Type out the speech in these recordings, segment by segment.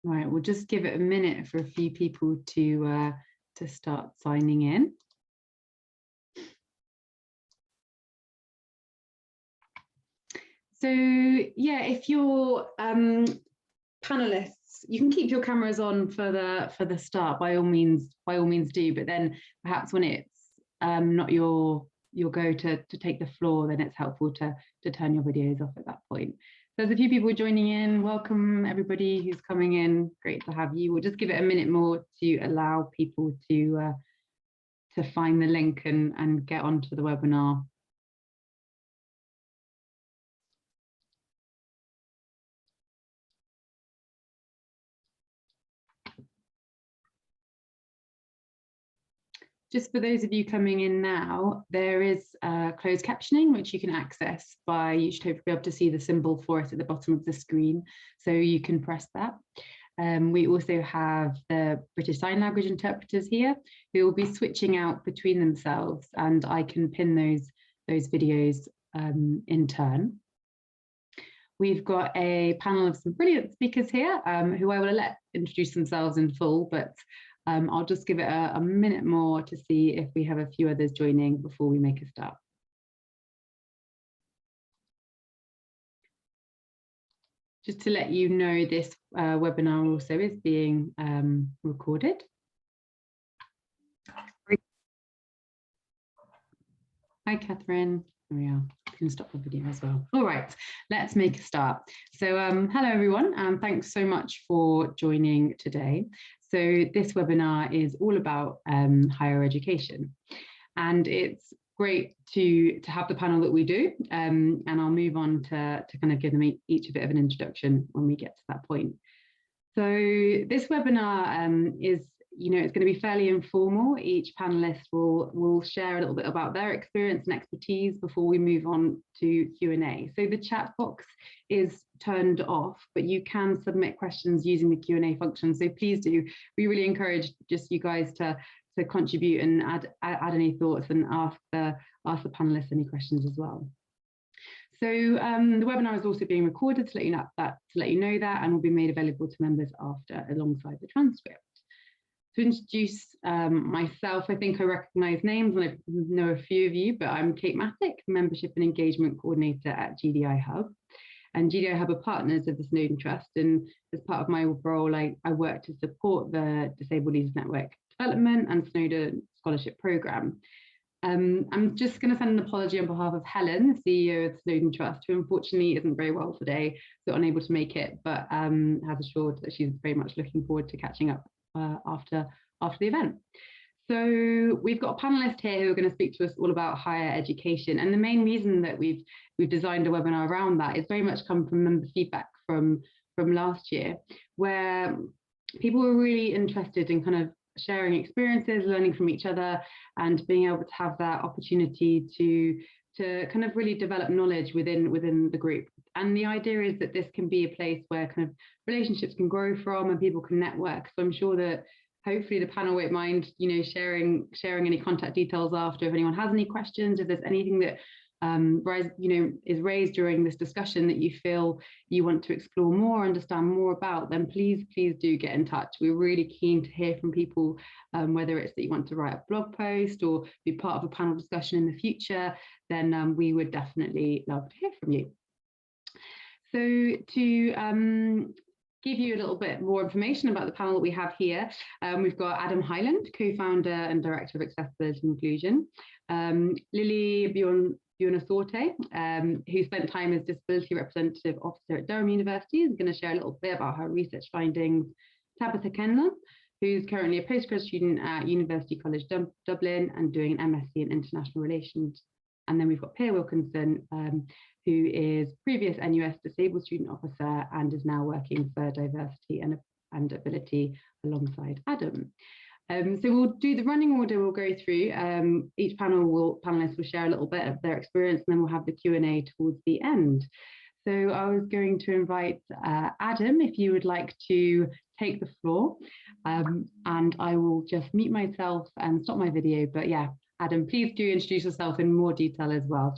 Right, we'll just give it a minute for a few people to start signing in. So yeah, if you're panelists, you can keep your cameras on for the start by all means do, but then perhaps when it's not your go to take the floor, then it's helpful to turn your videos off at that point. So there's a few people joining in. Welcome everybody who's coming in. Great to have you. We'll just give it a minute more to allow people to find the link and get onto the webinar. Just for those of you coming in now, there is closed captioning, which you can access by, you should hopefully be able to see the symbol for it at the bottom of the screen. So you can press that. We also have the British Sign Language interpreters here who will be switching out between themselves, and I can pin those videos in turn. We've got a panel of some brilliant speakers here who I will let introduce themselves in full, but I'll just give it a minute more to see if we have a few others joining before we make a start. Just to let you know, this webinar also is being recorded. Hi, Catherine. There we are. I can stop the video as well. All right, let's make a start. So hello, everyone, and thanks so much for joining today. So this webinar is all about higher education, and it's great to have the panel that we do, and I'll move on to kind of give them each a bit of an introduction when we get to that point. So this webinar is, it's going to be fairly informal. Each panelist will share a little bit about their experience and expertise before we move on to Q&A. So the chat box is turned off, but you can submit questions using the Q&A function. So please do. We really encourage just you guys to contribute and add any thoughts and ask the panelists any questions as well. So the webinar is also being recorded to let you know that, and will be made available to members after alongside the transcript. To introduce myself, I think I recognise names and I know a few of you, but I'm Kate Mattick, Membership and Engagement Coordinator at GDI Hub. And GDI Hub are partners of the Snowden Trust, and as part of my role, I work to support the Disabled Leaders Network development and Snowden Scholarship Programme. I'm just going to send an apology on behalf of Helen, CEO of the Snowden Trust, who unfortunately isn't very well today, so unable to make it, but has assured that she's very much looking forward to catching up after the event. So we've got a panelist here who are going to speak to us all about higher education, and the main reason that we've designed a webinar around that is very much come from member feedback from last year, where people were really interested in kind of sharing experiences, learning from each other, and being able to have that opportunity to kind of really develop knowledge within the group. And the idea is that this can be a place where kind of relationships can grow from and people can network. So I'm sure that hopefully the panel won't mind, sharing any contact details after if anyone has any questions, if there's anything that is raised during this discussion that you feel you want to explore more, understand more about, then please do get in touch. We're really keen to hear from people, whether it's that you want to write a blog post or be part of a panel discussion in the future, then we would definitely love to hear from you. So to give you a little bit more information about the panel that we have here, we've got Adam Hyland, co-founder and director of Accessibility and Inclusion, Lily Bjornasorte, who spent time as Disability Representative Officer at Durham University, is going to share a little bit about her research findings. Tabitha Kenler, who's currently a postgrad student at University College Dublin and doing an MSc in International Relations. And then we've got Pierre Wilkinson, who is previous NUS Disabled Student Officer and is now working for diversity and ability alongside Adam. So we'll do the running order. We'll go through. Each panelist will share a little bit of their experience, and then we'll have the Q&A towards the end. So I was going to invite Adam, if you would like to take the floor, and I will just mute myself and stop my video. But yeah, Adam, please do introduce yourself in more detail as well.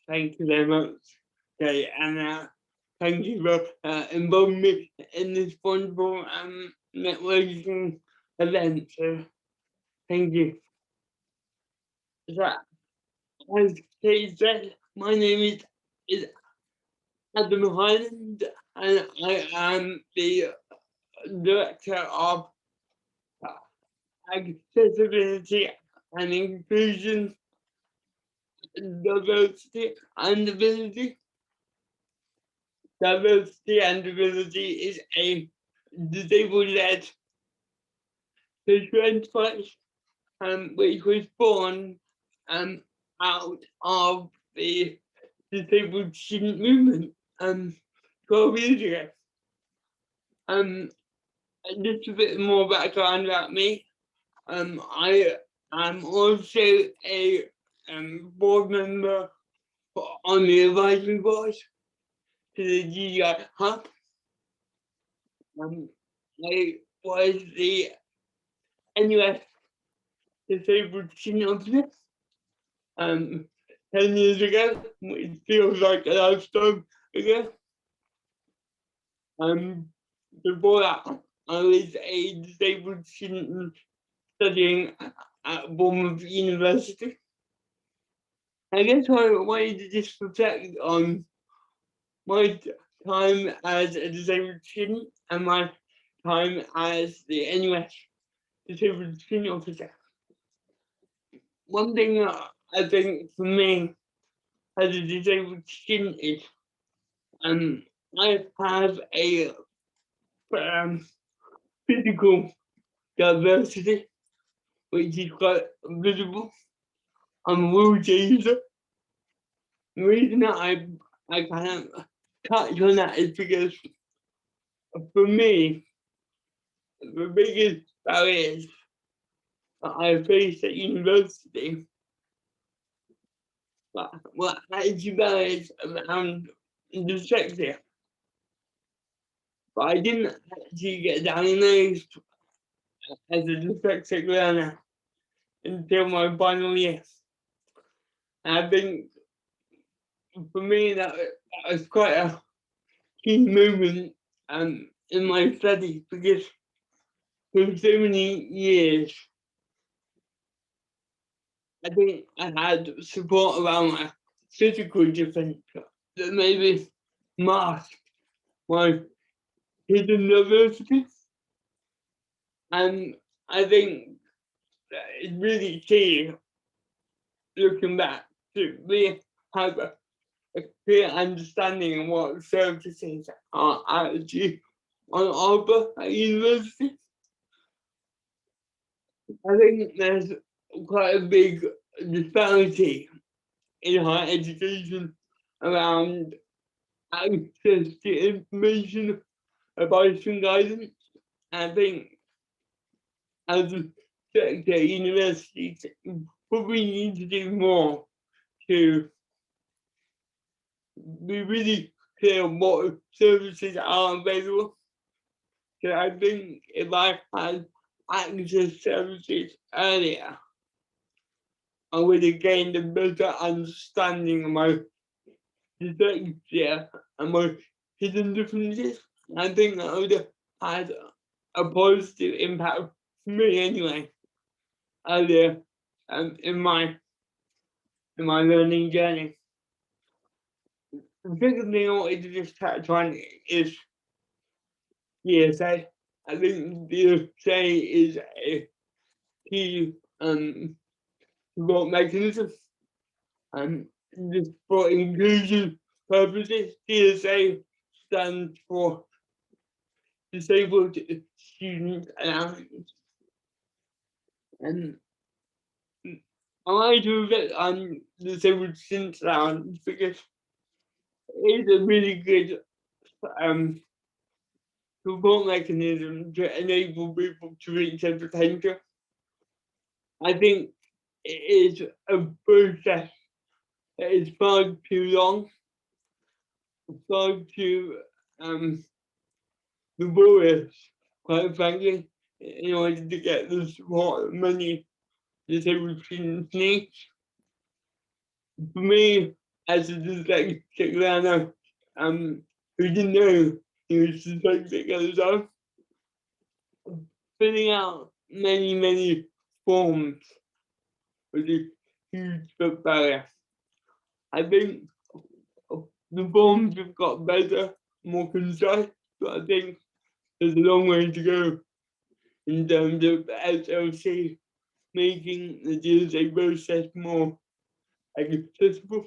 Thank you very much. Okay, and thank you for involving me in this wonderful networking event. So thank you. So, as Kate said, my name is Adam Highland, and I am the Director of Accessibility and Inclusion, Diversity and Ability. Diversity and Ability is a disabled-led social enterprise, which was born out of the disabled student movement 12 years ago. Just a bit more background about me. I am also a board member on the advisory board to the GDI Hub. I was the NUS disabled student officer 10 years ago, which feels like a lifetime ago. Before that, I was a disabled student studying at Bournemouth University. I guess I wanted to just reflect on my time as a disabled student and my time as the NUS disabled student officer. One thing I think for me as a disabled student is I have a physical diversity, which is quite visible. I'm a wheelchair user. The reason that I kind of touch on that is because for me, the biggest barriers that I faced at university were actually barriers around dyslexia. But I didn't actually get diagnosed as a dyslexic learner until my final year. And I think for me that was quite a key moment in my studies, because for so many years I think I had support around my physical difference that maybe masked my hidden diversity. And I think that it's really key, looking back, to really have a clear understanding of what services are actually on offer at university. I think there's quite a big disparity in higher education around access to information, advice and guidance. I think as a sector, universities probably need to do more to be really clear what services are available. So I think if I had access services earlier, I would have gained a better understanding of my dyslexia and my hidden differences. I think that would have had a positive impact for me anyway, earlier in my learning journey. The second thing I wanted to just touch on is DSA. I think DSA is a key support mechanism, just for inclusion purposes. DSA stands for Disabled Student Allowance, and I like to reflect on Disabled Student Allowance because it's a really good support mechanism to enable people to reach their potential. I think it is a process that is far too long, far too laborious, quite frankly, in order to get the support and money disabled students need. For me, as a dyslexic learner, who didn't know he was dyslexic at the time, filling out many forms was a huge barrier. I think the forms have got better, more concise, but I think there's a long way to go in terms of SLC making the DSA process more accessible.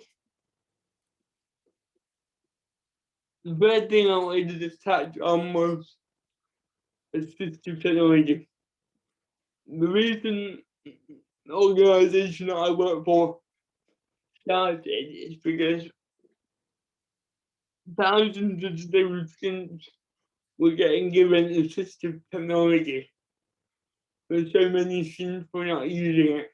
The first thing I wanted to touch on was assistive technology. The reason the organisation that I work for started is because thousands of disabled students were getting given assistive technology, but so many students were not using it.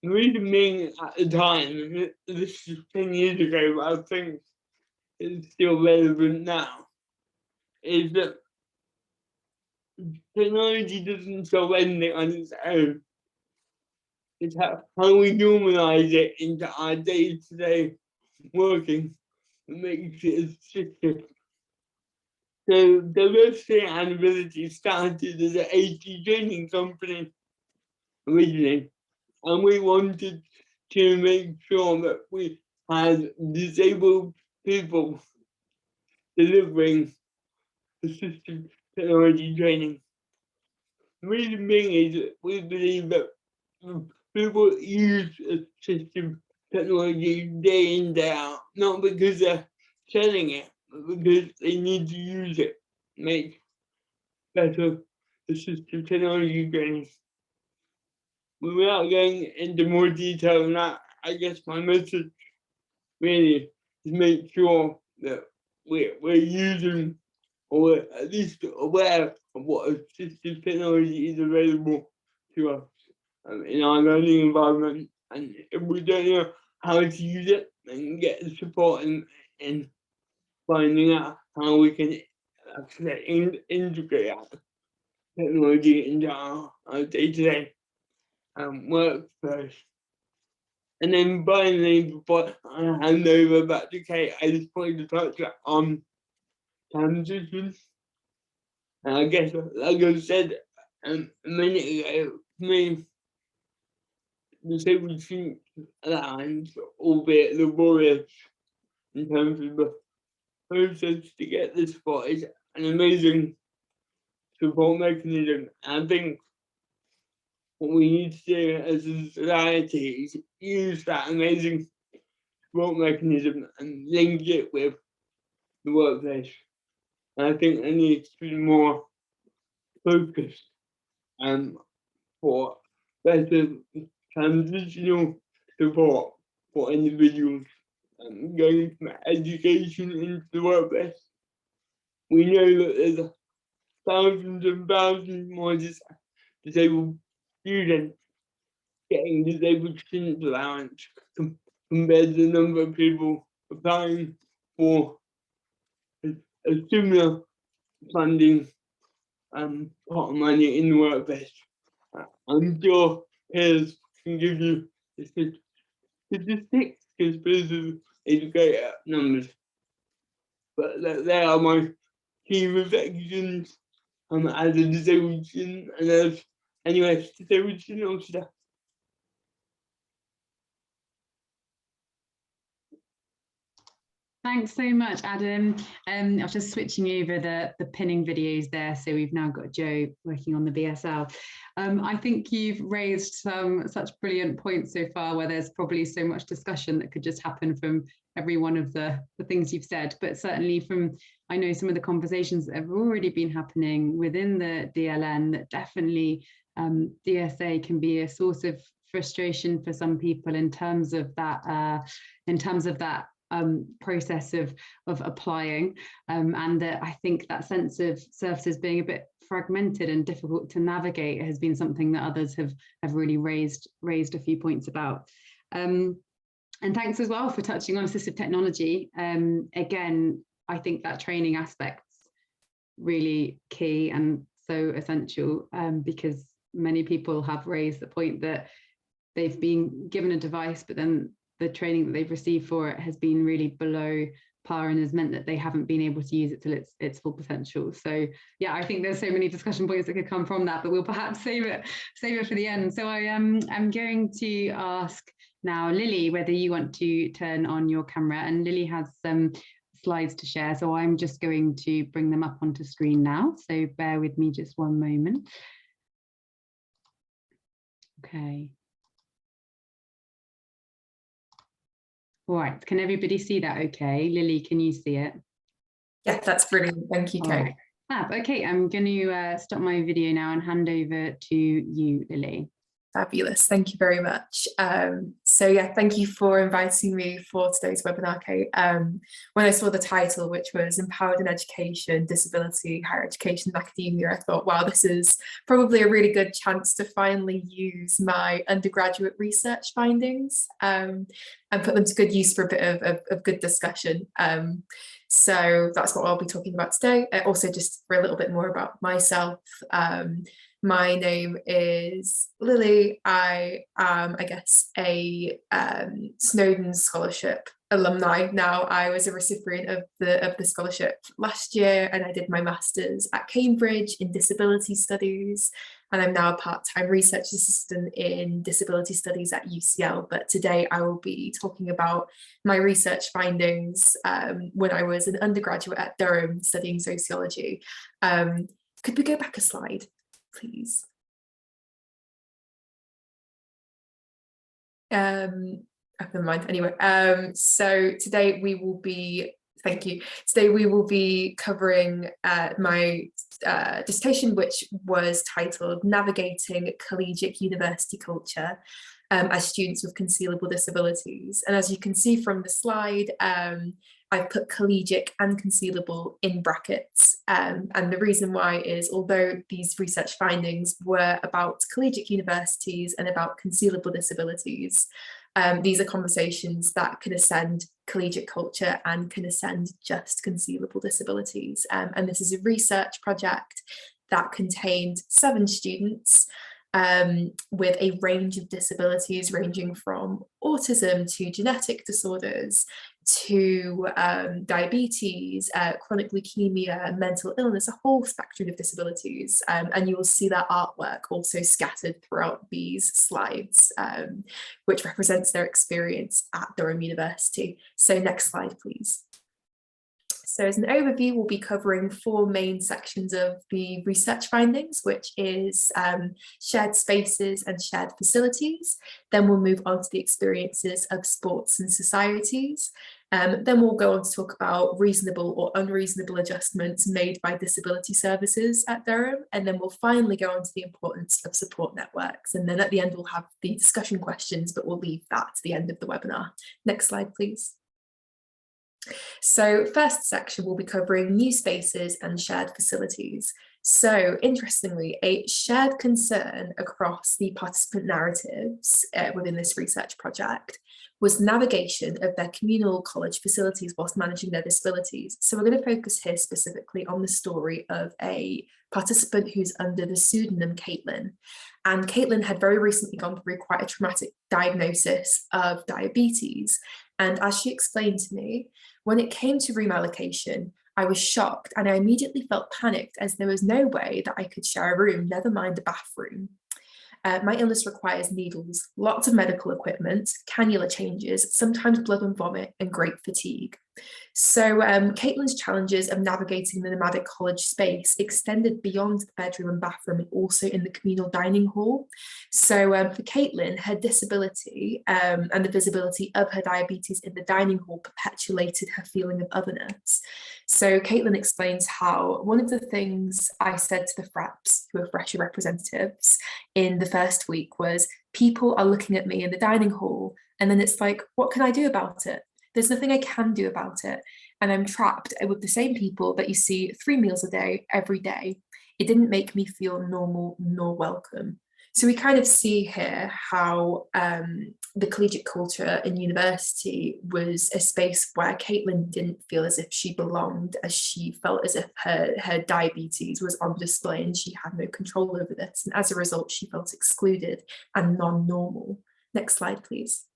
The reason being at the time, this is 10 years ago, but I think it's still relevant now, is that technology doesn't solve anything on its own. It's how we normalise it into our day-to-day working that makes it assistive. So Diversity and Ability started as an AT training company originally, and we wanted to make sure that we had disabled people delivering assistive technology training. The reason being is that we believe that people use assistive technology day in, day out, not because they're selling it, but because they need to use it, make better assistive technology training. Without going into more detail than that, I guess my message really is make sure that we're using, or at least aware of what assistive technology is available to us in our learning environment. And if we don't know how to use it, then get the support in finding out how we can integrate our technology into our day-to-day work first. And then finally, before I hand over back to Kate, I just wanted to touch on transition. And I guess, like I said a minute ago, for me, disabled student allowance, albeit laborious in terms of the process to get this support, is an amazing support mechanism. And I think what we need to do as a society is use that amazing support mechanism and link it with the workplace. And I think there needs to be more focus for better transitional support for individuals going from education into the workplace. We know that there's thousands and thousands more disabled students getting disabled student allowance compared to the number of people applying for a similar funding pot of money in the workplace. I'm sure peers can give you the statistics because peers are great at numbers. But they are my key reflections as a disabled student and as anyway, disabled student officer. Thanks so much, Adam. I was just switching over the pinning videos there, so we've now got Joe working on the BSL. I think you've raised some such brilliant points so far, where there's probably so much discussion that could just happen from every one of the things you've said, but certainly from, I know, some of the conversations that have already been happening within the DLN, that definitely DSA can be a source of frustration for some people in terms of that process of applying, and that I think that sense of services being a bit fragmented and difficult to navigate has been something that others have really raised a few points about. And thanks as well for touching on assistive technology. Again, I think that training aspect's really key and so essential, because many people have raised the point that they've been given a device, but then the training that they've received for it has been really below subpar and has meant that they haven't been able to use it till its full potential. So yeah, I think there's so many discussion points that could come from that, but we'll perhaps save it for the end. So I'm going to ask now Lily whether you want to turn on your camera, and Lily has some slides to share, so I'm just going to bring them up onto screen now, so bear with me just one moment. Okay. All right, can everybody see that okay? Lily, can you see it? Yeah, that's brilliant. Thank you, Kate. Right. Okay, I'm going to stop my video now and hand over to you, Lily. Fabulous. Thank you very much. So yeah, thank you for inviting me for today's webinar, Kate. When I saw the title, which was Empowered in Education, Disability, Higher Education and Academia, I thought, wow, this is probably a really good chance to finally use my undergraduate research findings and put them to good use for a bit of good discussion. So that's what I'll be talking about today. Also, just for a little bit more about myself. My name is Lily. I am, I guess, a Snowden Scholarship alumni. Now, I was a recipient of the scholarship last year, and I did my master's at Cambridge in disability studies, and I'm now a part-time research assistant in disability studies at UCL. But today I will be talking about my research findings when I was an undergraduate at Durham studying sociology. Could we go back a slide, please? Never mind. Anyway, so today we will be, thank you. Today we will be covering my dissertation, which was titled Navigating Collegiate University Culture as Students with Concealable Disabilities. And as you can see from the slide, I've put collegiate and concealable in brackets. And the reason why is, although these research findings were about collegiate universities and about concealable disabilities, these are conversations that can ascend collegiate culture and can ascend just concealable disabilities. And this is a research project that contained 7 students with a range of disabilities ranging from autism to genetic disorders to diabetes, chronic leukemia, mental illness, a whole spectrum of disabilities. And you will see that artwork also scattered throughout these slides, which represents their experience at Durham University. So next slide, please. So as an overview, we'll be covering 4 main sections of the research findings, which is shared spaces and shared facilities. Then we'll move on to the experiences of sports and societies. Then we'll go on to talk about reasonable or unreasonable adjustments made by disability services at Durham. And then we'll finally go on to the importance of support networks. And then at the end, we'll have the discussion questions, but we'll leave that to the end of the webinar. Next slide, please. So first section, we'll be covering new spaces and shared facilities. So interestingly, a shared concern across the participant narratives within this research project was navigation of their communal college facilities whilst managing their disabilities. So we're going to focus here specifically on the story of a participant who's under the pseudonym Caitlin. And Caitlin had very recently gone through quite a traumatic diagnosis of diabetes. And as she explained to me, when it came to room allocation, I was shocked and I immediately felt panicked as there was no way that I could share a room, never mind a bathroom. My illness requires needles, lots of medical equipment, cannula changes, sometimes blood and vomit, and great fatigue. So Caitlin's challenges of navigating the nomadic college space extended beyond the bedroom and bathroom and also in the communal dining hall. So for Caitlin, her disability and the visibility of her diabetes in the dining hall perpetuated her feeling of otherness. So Caitlin explains how one of the things I said to the FRAPs, who are fresher representatives, in the first week was, people are looking at me in the dining hall and then it's like, what can I do about it? There's nothing I can do about it. And I'm trapped with the same people that you see 3 meals a day, every day. It didn't make me feel normal nor welcome. So we kind of see here how the collegiate culture in university was a space where Caitlin didn't feel as if she belonged, as she felt as if her diabetes was on display and she had no control over this. And as a result, she felt excluded and non-normal. Next slide, please.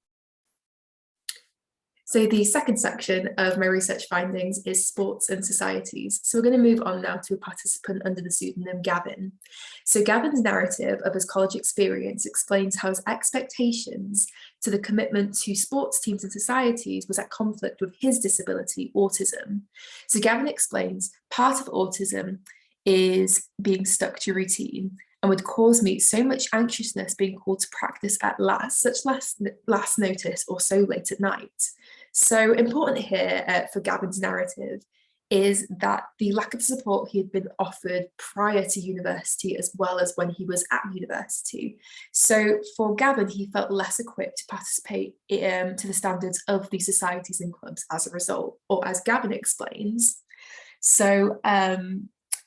So the second section of my research findings is sports and societies. So we're going to move on now to a participant under the pseudonym Gavin. So Gavin's narrative of his college experience explains how his expectations to the commitment to sports teams and societies was at conflict with his disability, autism. So Gavin explains part of autism is being stuck to routine and would cause me so much anxiousness being called to practice at last notice or so late at night. So important here for Gavin's narrative is that the lack of support he had been offered prior to university as well as when he was at university. So for Gavin, he felt less equipped to participate to the standards of the societies and clubs as a result, or as Gavin explains. So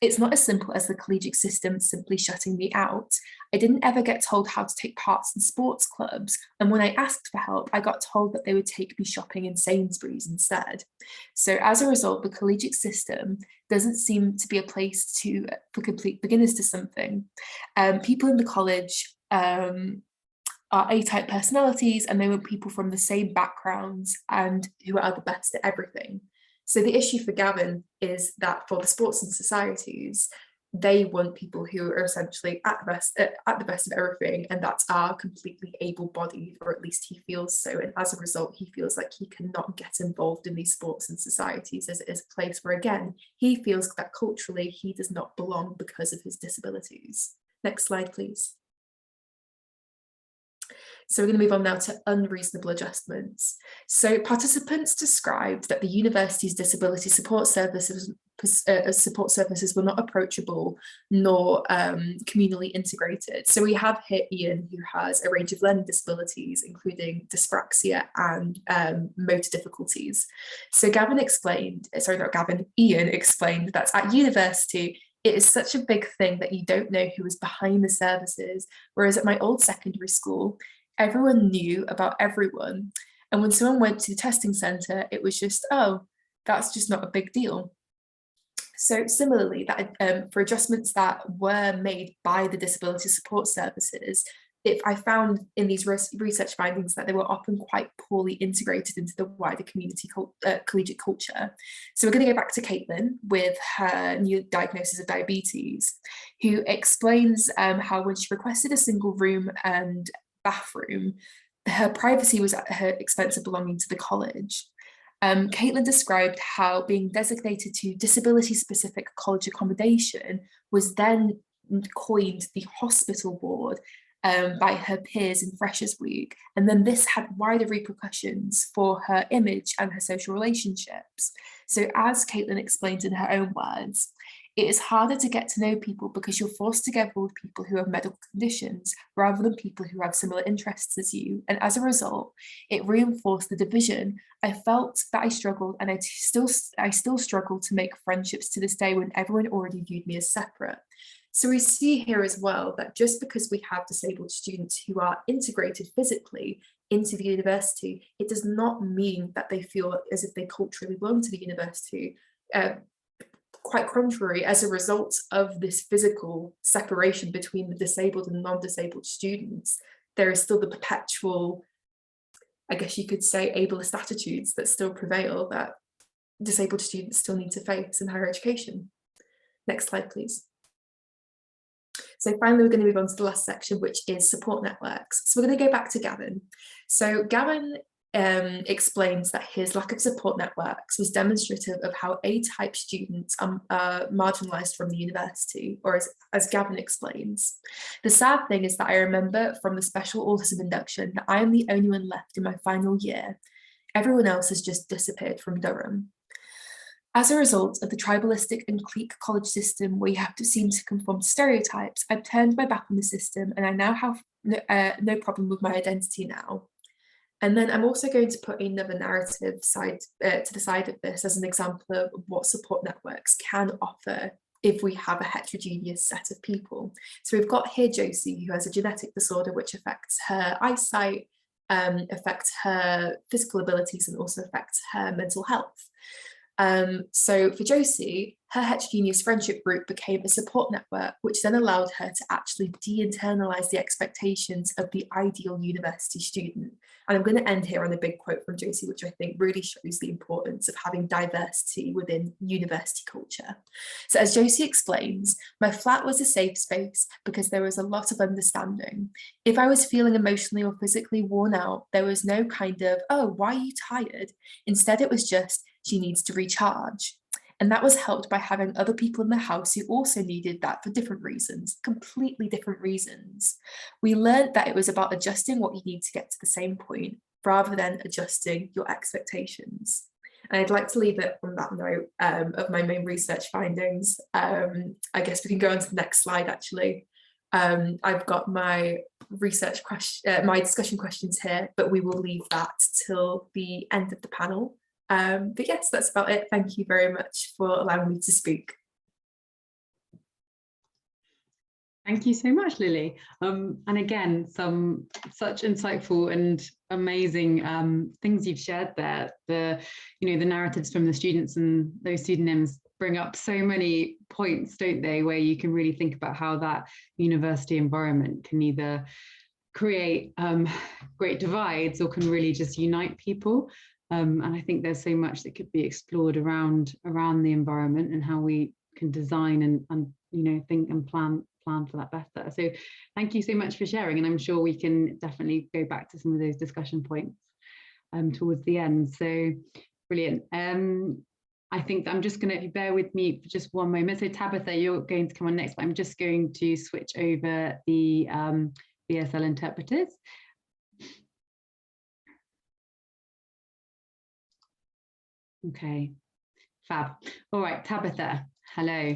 it's not as simple as the collegiate system simply shutting me out. I didn't ever get told how to take part in sports clubs, and when I asked for help, I got told that they would take me shopping in Sainsbury's instead. So as a result, the collegiate system doesn't seem to be a place for complete beginners to something. People in the college are A-type personalities, and they want people from the same backgrounds and who are the best at everything. So the issue for Gavin is that for the sports and societies, they want people who are essentially at the best of everything, and that are completely able-bodied, or at least he feels so. And as a result, he feels like he cannot get involved in these sports and societies, as it is a place where, again, he feels that culturally he does not belong because of his disabilities. Next slide, please. So we're going to move on now to unreasonable adjustments. So participants described that the university's disability support services were not approachable nor communally integrated. So we have here Ian, who has a range of learning disabilities, including dyspraxia and motor difficulties. So Ian explained that at university, it is such a big thing that you don't know who is behind the services, whereas at my old secondary school, everyone knew about everyone. And when someone went to the testing centre, it was just, oh, that's just not a big deal. So similarly, that for adjustments that were made by the disability support services, if I found in these research findings that they were often quite poorly integrated into the wider community collegiate culture. So we're going to go back to Caitlin with her new diagnosis of diabetes, who explains how when she requested a single room and bathroom, her privacy was at her expense of belonging to the college. Caitlin described how being designated to disability-specific college accommodation was then coined the hospital ward by her peers in Freshers Week, and then this had wider repercussions for her image and her social relationships. So as Caitlin explains in her own words, it is harder to get to know people because you're forced together with people who have medical conditions rather than people who have similar interests as you. And as a result, it reinforced the division. I felt that I struggled, and I still struggle to make friendships to this day when everyone already viewed me as separate. So we see here as well that just because we have disabled students who are integrated physically into the university, it does not mean that they feel as if they culturally belong to the university. Quite contrary, as a result of this physical separation between the disabled and non-disabled students, there is still the perpetual, I guess you could say, ableist attitudes that still prevail that disabled students still need to face in higher education. Next slide, please. So finally, we're going to move on to the last section, which is support networks. So we're going to go back to Gavin. So Gavin explains that his lack of support networks was demonstrative of how A-type students are marginalised from the university, or as Gavin explains. The sad thing is that I remember from the special autism induction that I am the only one left in my final year. Everyone else has just disappeared from Durham. As a result of the tribalistic and clique college system where you have to seem to conform to stereotypes, I've turned my back on the system and I now have no problem with my identity now. And then I'm also going to put another narrative side to the side of this as an example of what support networks can offer if we have a heterogeneous set of people. So we've got here Josie, who has a genetic disorder which affects her eyesight, affects her physical abilities, and also affects her mental health. So for Josie, her heterogeneous friendship group became a support network, which then allowed her to actually de-internalize the expectations of the ideal university student. And I'm going to end here on a big quote from Josie, which I think really shows the importance of having diversity within university culture. So as Josie explains, my flat was a safe space because there was a lot of understanding. If I was feeling emotionally or physically worn out, there was no kind of, oh, why are you tired? Instead, it was just, she needs to recharge. And that was helped by having other people in the house who also needed that for different reasons, completely different reasons. We learned that it was about adjusting what you need to get to the same point rather than adjusting your expectations. And I'd like to leave it on that note of my main research findings. I guess we can go on to the next slide, actually. I've got my research question, my discussion questions here, but we will leave that till the end of the panel. But yes, that's about it. Thank you very much for allowing me to speak. Thank you so much, Lily. And again, some such insightful and amazing things you've shared there. The narratives from the students and those pseudonyms bring up so many points, don't they, where you can really think about how that university environment can either create great divides or can really just unite people. And I think there's so much that could be explored around the environment and how we can design and think and plan for that better. So thank you so much for sharing, and I'm sure we can definitely go back to some of those discussion points towards the end. So brilliant. I think I'm just going to, if you bear with me for just one moment. So Tabitha, you're going to come on next, but I'm just going to switch over the BSL interpreters. Okay, fab. All right, Tabitha, hello.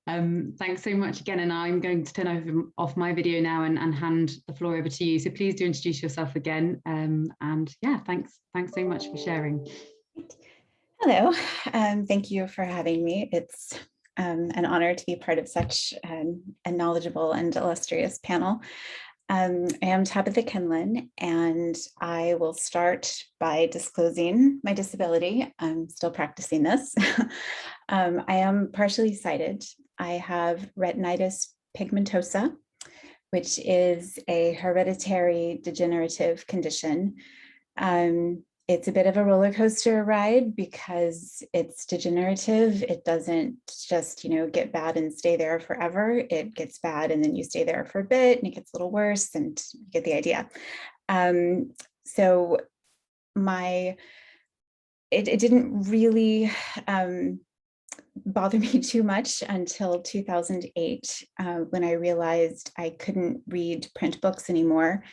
Thanks so much again, and I'm going to turn off my video now and hand the floor over to you. So please do introduce yourself again. And yeah, thanks so much for sharing. Hello, thank you for having me. It's an honor to be part of such a knowledgeable and illustrious panel. I am Tabitha Kenlin, and I will start by disclosing my disability. I'm still practicing this. I am partially sighted. I have retinitis pigmentosa, which is a hereditary degenerative condition. It's a bit of a roller coaster ride because it's degenerative. It doesn't just, get bad and stay there forever. It gets bad and then you stay there for a bit and it gets a little worse, and you get the idea. So it didn't really bother me too much until 2008 when I realized I couldn't read print books anymore,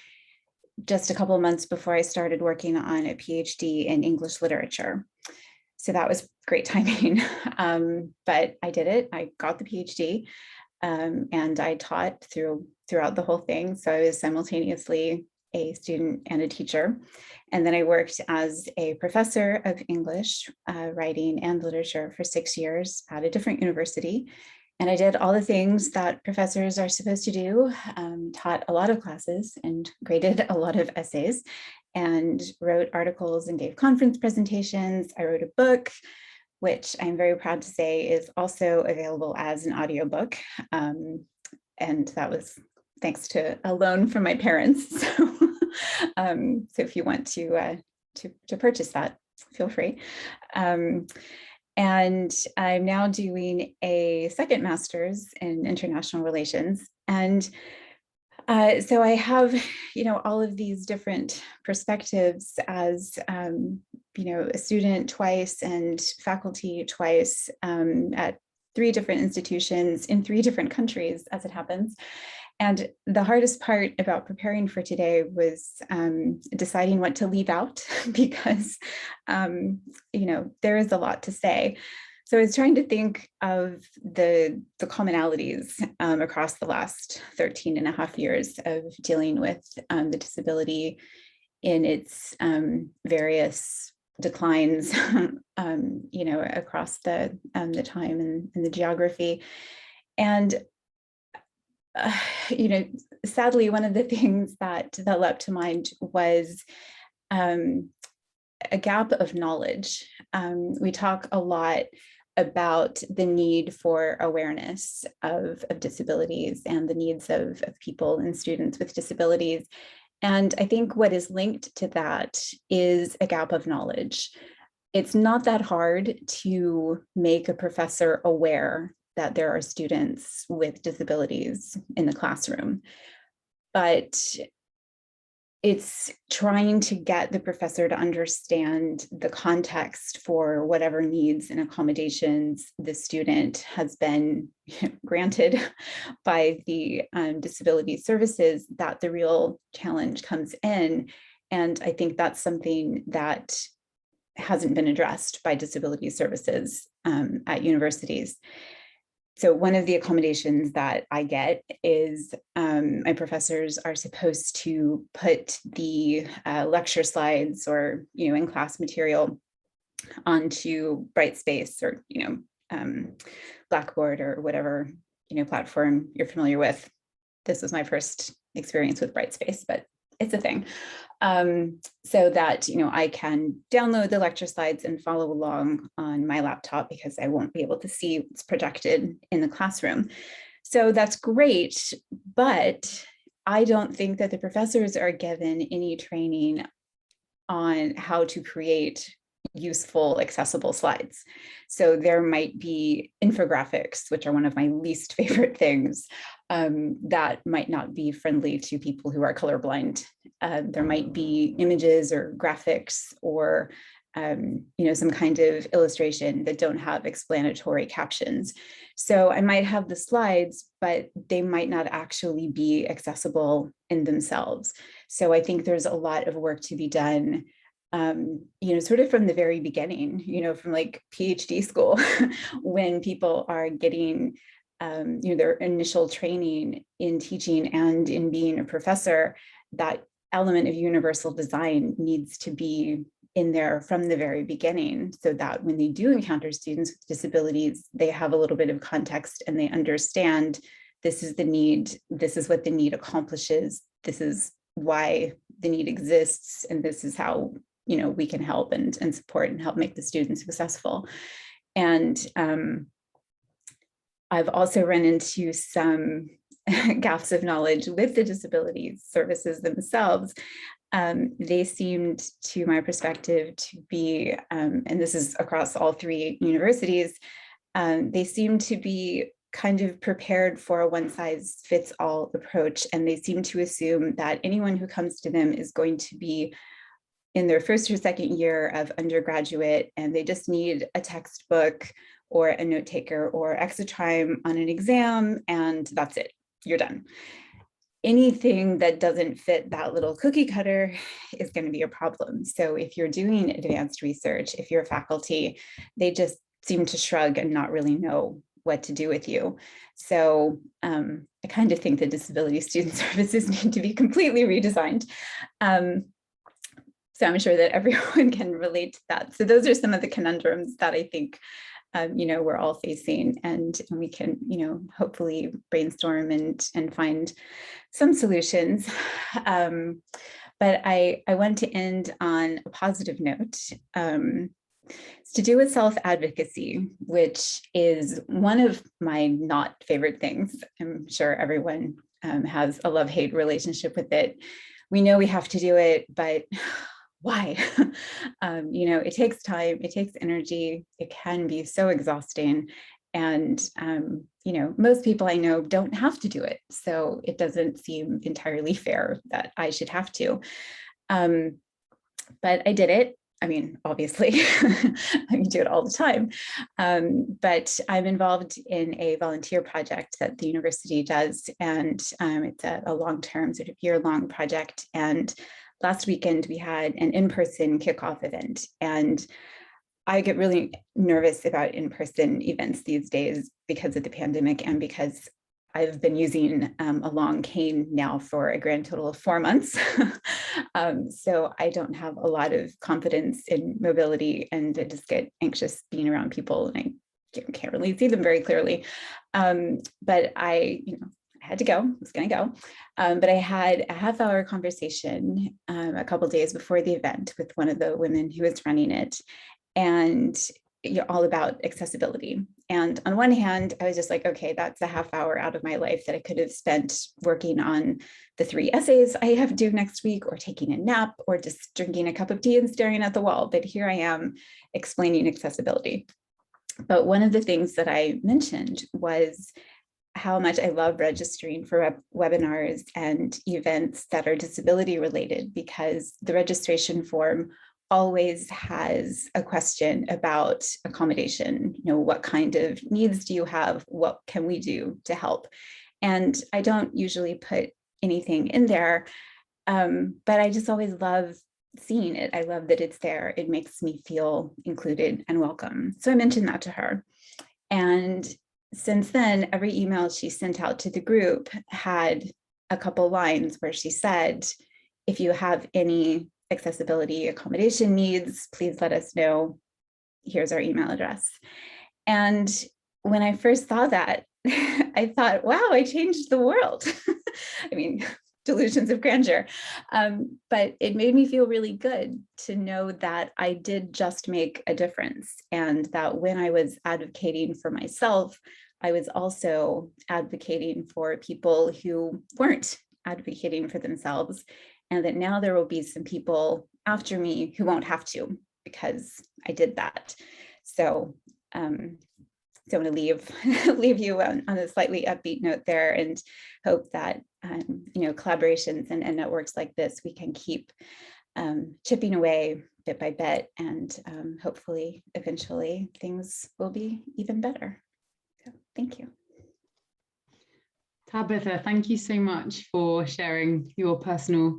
just a couple of months before I started working on a PhD in English literature. So that was great timing, but I did it. I got the PhD and I taught throughout the whole thing. So I was simultaneously a student and a teacher. And then I worked as a professor of English, writing and literature for 6 years at a different university. And I did all the things that professors are supposed to do, taught a lot of classes and graded a lot of essays and wrote articles and gave conference presentations. I wrote a book, which I'm very proud to say is also available as an audiobook. And that was thanks to a loan from my parents. So if you want to purchase that, feel free. And I'm now doing a second master's in international relations. And so I have, all of these different perspectives as, a student twice and faculty twice at 3 different institutions in 3 different countries, as it happens. And the hardest part about preparing for today was deciding what to leave out because, there is a lot to say. So I was trying to think of the commonalities across the last 13 and a half years of dealing with the disability in its various declines, across the time and the geography. And sadly, one of the things that leapt to mind was a gap of knowledge. We talk a lot about the need for awareness of disabilities and the needs of people and students with disabilities. And I think what is linked to that is a gap of knowledge. It's not that hard to make a professor aware that there are students with disabilities in the classroom, but it's trying to get the professor to understand the context for whatever needs and accommodations the student has been granted by the disability services, that the real challenge comes in. And I think that's something that hasn't been addressed by disability services at universities. So one of the accommodations that I get is my professors are supposed to put the lecture slides or, in-class material onto Brightspace or, Blackboard or whatever, platform you're familiar with. This was my first experience with Brightspace, but it's a thing. So that, I can download the lecture slides and follow along on my laptop because I won't be able to see what's projected in the classroom. So that's great, but I don't think that the professors are given any training on how to create useful, accessible slides. So there might be infographics, which are one of my least favorite things, that might not be friendly to people who are colorblind. There might be images or graphics or some kind of illustration that don't have explanatory captions. So I might have the slides, but they might not actually be accessible in themselves. So I think there's a lot of work to be done, sort of from the very beginning, from like PhD school, when people are getting, their initial training in teaching and in being a professor, that element of universal design needs to be in there from the very beginning, so that when they do encounter students with disabilities, they have a little bit of context and they understand this is the need, this is what the need accomplishes, this is why the need exists, and this is how we can help and support and help make the students successful. And I've also run into some gaps of knowledge with the disability services themselves. They seemed, to my perspective, to be, and this is across all three universities, they seem to be kind of prepared for a one-size-fits-all approach, and they seem to assume that anyone who comes to them is going to be in their first or second year of undergraduate, and they just need a textbook or a note taker or extra time on an exam, and that's it, you're done. Anything that doesn't fit that little cookie cutter is going to be a problem. So if you're doing advanced research, if you're faculty, they just seem to shrug and not really know what to do with you. So I kind of think that disability student services need to be completely redesigned. So I'm sure that everyone can relate to that. So those are some of the conundrums that I think we're all facing, and we can, hopefully brainstorm and find some solutions. But I want to end on a positive note. It's to do with self-advocacy, which is one of my not favorite things. I'm sure everyone has a love-hate relationship with it. We know we have to do it, but why? It takes time, it takes energy, it can be so exhausting. And, most people I know don't have to do it. So it doesn't seem entirely fair that I should have to. But I did it. I mean, obviously, I do it all the time. But I'm involved in a volunteer project that the university does. And it's a long-term, sort of year-long project. And last weekend, we had an in-person kickoff event, and I get really nervous about in-person events these days because of the pandemic and because I've been using a long cane now for a grand total of 4 months. So I don't have a lot of confidence in mobility, and I just get anxious being around people, and I can't really see them very clearly. But I I had to go, I was going to go. But I had a half-hour conversation a couple of days before the event with one of the women who was running it, and all about accessibility. And on one hand, I was just like, okay, that's a half hour out of my life that I could have spent working on the 3 essays I have due next week, or taking a nap, or just drinking a cup of tea and staring at the wall. But here I am explaining accessibility. But one of the things that I mentioned was how much I love registering for webinars and events that are disability related, because the registration form always has a question about accommodation. What kind of needs do you have? What can we do to help? And I don't usually put anything in there, but I just always love seeing it. I love that it's there. It makes me feel included and welcome. So I mentioned that to her. And since then, every email she sent out to the group had a couple lines where she said, if you have any accessibility accommodation needs, please let us know. Here's our email address. And when I first saw that, I thought, wow, I changed the world. I mean, delusions of grandeur. But it made me feel really good to know that I did just make a difference, and that when I was advocating for myself, I was also advocating for people who weren't advocating for themselves, and that now there will be some people after me who won't have to, because I did that. So don't want to leave you on a slightly upbeat note there, and hope that collaborations and networks like this, we can keep chipping away bit by bit, and hopefully eventually things will be even better. So thank you. Tabitha, thank you so much for sharing your personal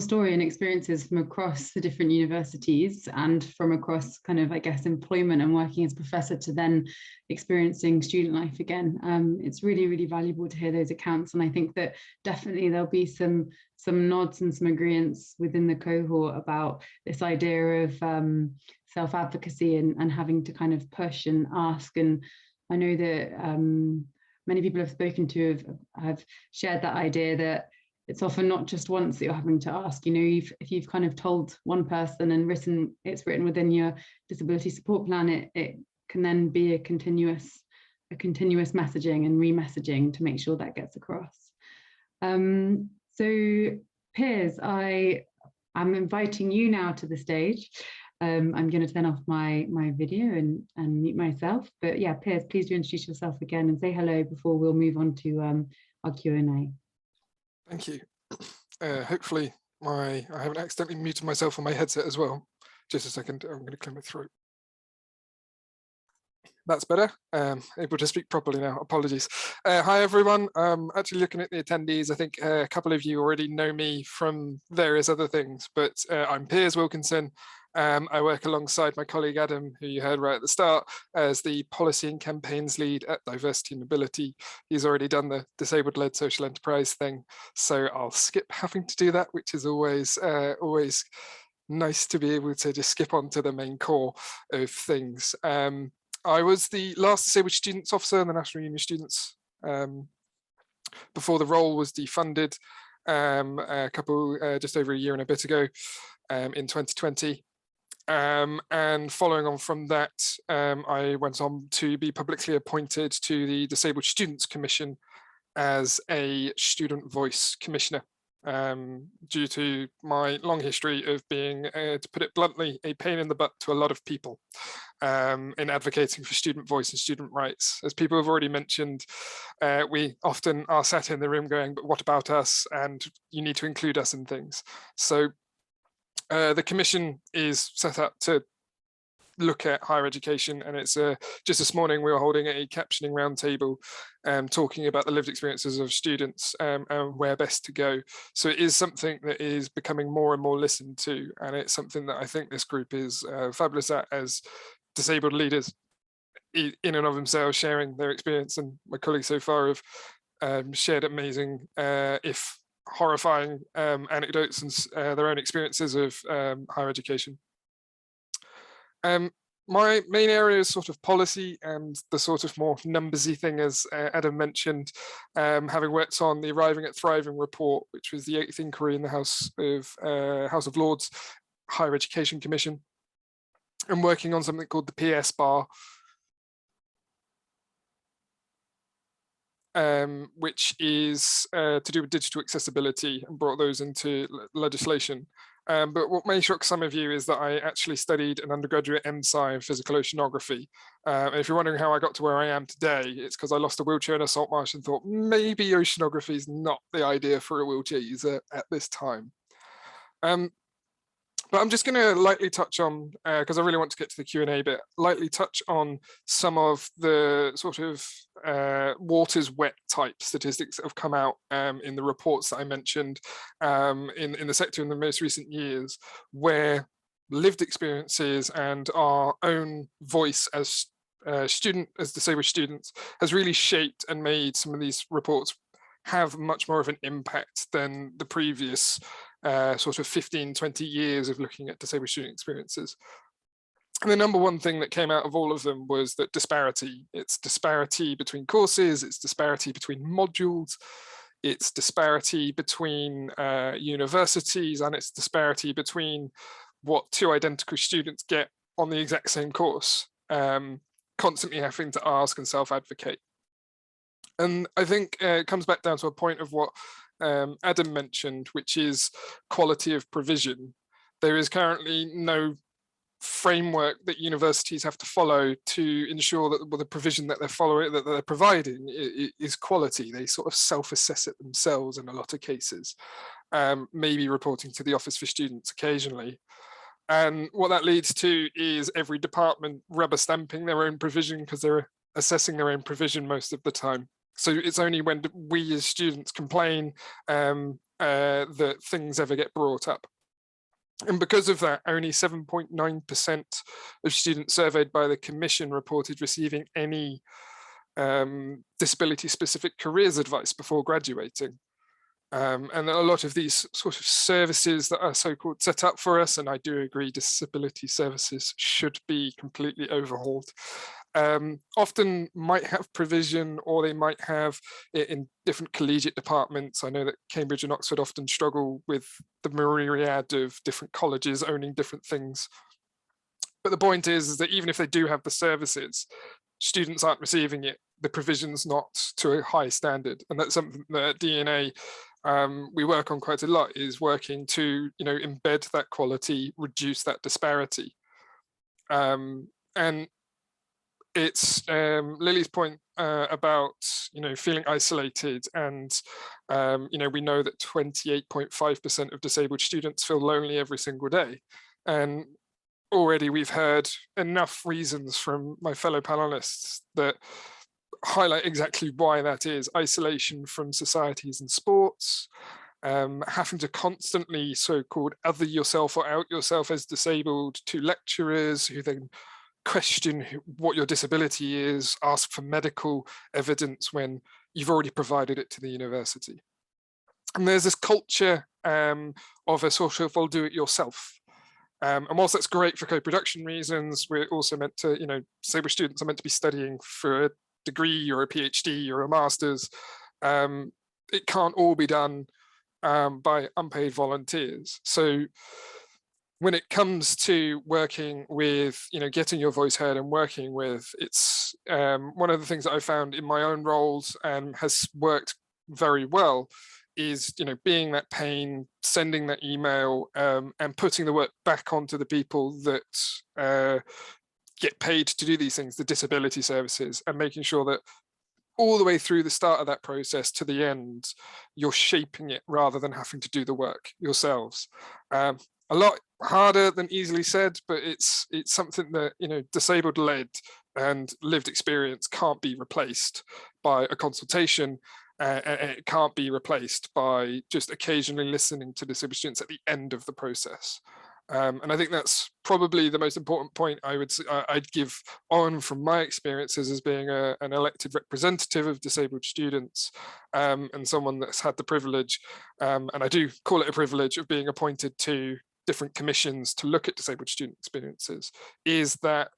story and experiences from across the different universities, and from across kind of, I guess, employment and working as a professor to then experiencing student life again. It's really, really valuable to hear those accounts. And I think that definitely there'll be some nods and some agreements within the cohort about this idea of self-advocacy and having to kind of push and ask. And I know that many people I've spoken to have shared that idea that it's often not just once that you're having to ask. If you've kind of told one person and it's written within your disability support plan, it can then be a continuous messaging and remessaging to make sure that gets across. So Piers, I'm inviting you now to the stage. I'm going to turn off my video and mute myself. But yeah, Piers, please do introduce yourself again and say hello before we'll move on to our Q&A. Thank you. Hopefully I haven't accidentally muted myself on my headset as well. Just a second, I'm going to clear my throat. That's better. Able to speak properly now. Apologies. Hi everyone. Actually looking at the attendees, I think a couple of you already know me from various other things, but I'm Piers Wilkinson. I work alongside my colleague Adam, who you heard right at the start, as the policy and campaigns lead at Diversity and Ability. He's already done the disabled-led social enterprise thing, so I'll skip having to do that, which is always nice to be able to just skip on to the main core of things. I was the last disabled students officer in the National Union of Students before the role was defunded just over a year and a bit ago in 2020. And following on from that, I went on to be publicly appointed to the Disabled Students Commission as a student voice commissioner, due to my long history of being, to put it bluntly, a pain in the butt to a lot of people in advocating for student voice and student rights. As people have already mentioned, we often are sat in the room going, but what about us? And you need to include us in things. So the commission is set up to look at higher education, and it's just this morning we were holding a captioning roundtable talking about the lived experiences of students and where best to go. So it is something that is becoming more and more listened to, and it's something that I think this group is fabulous at as disabled leaders in and of themselves, sharing their experience. And my colleagues so far have shared amazing, if horrifying anecdotes and their own experiences of higher education. My main area is sort of policy and the sort of more numbersy thing, as Adam mentioned, having worked on the Arriving at Thriving report, which was the 8th inquiry in the House of Lords Higher Education Commission, and working on something called the PS Bar, which is to do with digital accessibility, and brought those into legislation. But what may shock some of you is that I actually studied an undergraduate MSci in physical oceanography. And if you're wondering how I got to where I am today, it's because I lost a wheelchair in a salt marsh and thought maybe oceanography is not the idea for a wheelchair user at this time. But I'm just going to lightly touch on, because I really want to get to the Q&A bit, lightly touch on some of the sort of water's wet type statistics that have come out in the reports that I mentioned in the sector in the most recent years, where lived experiences and our own voice as disabled students has really shaped and made some of these reports have much more of an impact than the previous sort of 15, 20 years of looking at disabled student experiences. And the number one thing that came out of all of them was that disparity. It's disparity between courses, it's disparity between modules, it's disparity between universities, and it's disparity between what two identical students get on the exact same course, constantly having to ask and self-advocate. And I think it comes back down to a point of what Adam mentioned, which is quality of provision. There is currently no framework that universities have to follow to ensure that the provision that they're providing is quality. They sort of self-assess it themselves in a lot of cases, maybe reporting to the Office for Students occasionally. And what that leads to is every department rubber stamping their own provision because they're assessing their own provision most of the time. So it's only when we as students complain that things ever get brought up. And because of that, only 7.9% of students surveyed by the Commission reported receiving any disability-specific careers advice before graduating. And a lot of these sort of services that are so-called set up for us, and I do agree disability services should be completely overhauled, often might have provision, or they might have it in different collegiate departments. I know that Cambridge and Oxford often struggle with the myriad of different colleges owning different things. But the point is that even if they do have the services, students aren't receiving it. The provision's not to a high standard. And that's something that at DNA we work on quite a lot, is working to embed that quality, reduce that disparity. And it's Lily's point about feeling isolated, and we know that 28.5% of disabled students feel lonely every single day, and already we've heard enough reasons from my fellow panelists that highlight exactly why that is. Isolation from societies and sports, having to constantly so-called other yourself or out yourself as disabled to lecturers who then question what your disability is, ask for medical evidence when you've already provided it to the university. And there's this culture of a sort of, well, do it yourself. And whilst that's great for co-production reasons, we're also meant to, disabled students are meant to be studying for a degree or a PhD or a master's. It can't all be done by unpaid volunteers. So when it comes to working with, getting your voice heard and working with, it's one of the things that I found in my own roles and has worked very well is, being that pain, sending that email, and putting the work back onto the people that get paid to do these things, the disability services, and making sure that all the way through the start of that process to the end, you're shaping it rather than having to do the work yourselves. A lot harder than easily said, but it's something that disabled led and lived experience can't be replaced by a consultation, and it can't be replaced by just occasionally listening to disabled students at the end of the process. And I think that's probably the most important point I'd give on from my experiences as being an elected representative of disabled students, and someone that's had the privilege, and I do call it a privilege, of being appointed to different commissions to look at disabled student experiences, is that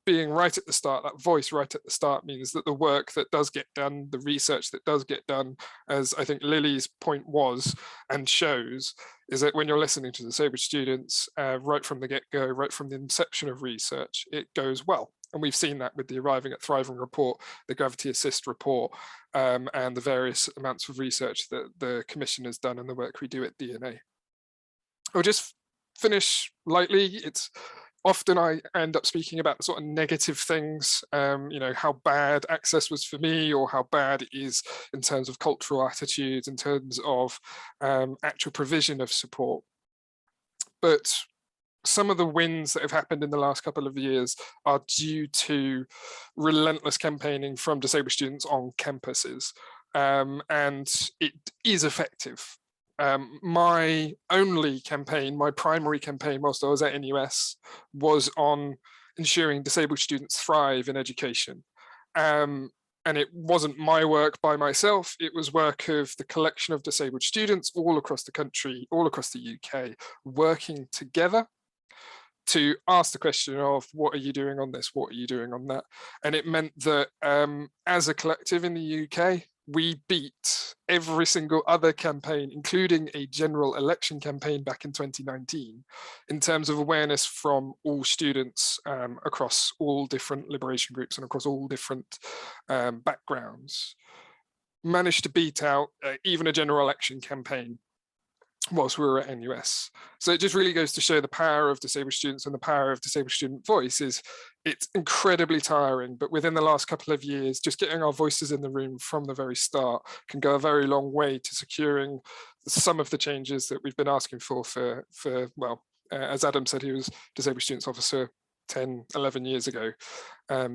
being right at the start, that voice right at the start, means that the work that does get done, the research that does get done, as I think Lily's point was and shows, is that when you're listening to disabled students right from the get-go, right from the inception of research, it goes well. And we've seen that with the Arriving at Thriving report, the Gravity Assist report, and the various amounts of research that the Commission has done and the work we do at DNA. I'll just finish lightly. It's often I end up speaking about sort of negative things, you know, how bad access was for me, or how bad it is in terms of cultural attitudes, in terms of actual provision of support. But some of the wins that have happened in the last couple of years are due to relentless campaigning from disabled students on campuses, and it is effective. My only campaign, my primary campaign whilst I was at NUS, was on ensuring disabled students thrive in education. And it wasn't my work by myself, it was work of the collection of disabled students all across the country, all across the UK, working together to ask the question of, what are you doing on this? What are you doing on that? And it meant that as a collective in the UK, we beat every single other campaign, including a general election campaign back in 2019, in terms of awareness from all students across all different liberation groups and across all different backgrounds. Managed to beat out even a general election campaign whilst we were at NUS. So it just really goes to show the power of disabled students and the power of disabled student voice. It's incredibly tiring, but within the last couple of years, just getting our voices in the room from the very start can go a very long way to securing some of the changes that we've been asking for well, as Adam said, he was disabled students officer 10, 11 years ago,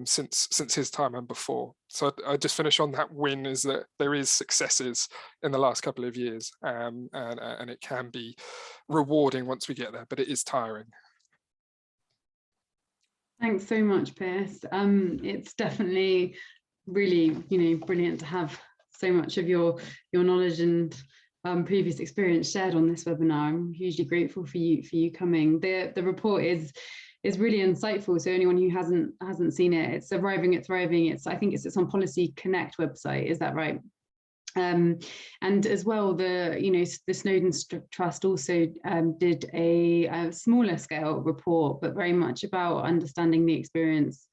since his time and before. So I just finish on that win, is that there is successes in the last couple of years, and it can be rewarding once we get there, but it is tiring. Thanks so much, Pierce. It's definitely really, brilliant to have so much of your knowledge and previous experience shared on this webinar. I'm hugely grateful for you coming. The report is really insightful. So anyone who hasn't seen it, it's Arriving at Thriving. I think it's on Policy Connect website. Is that right? And as well, the Snowden Trust also did a smaller scale report, but very much about understanding the experience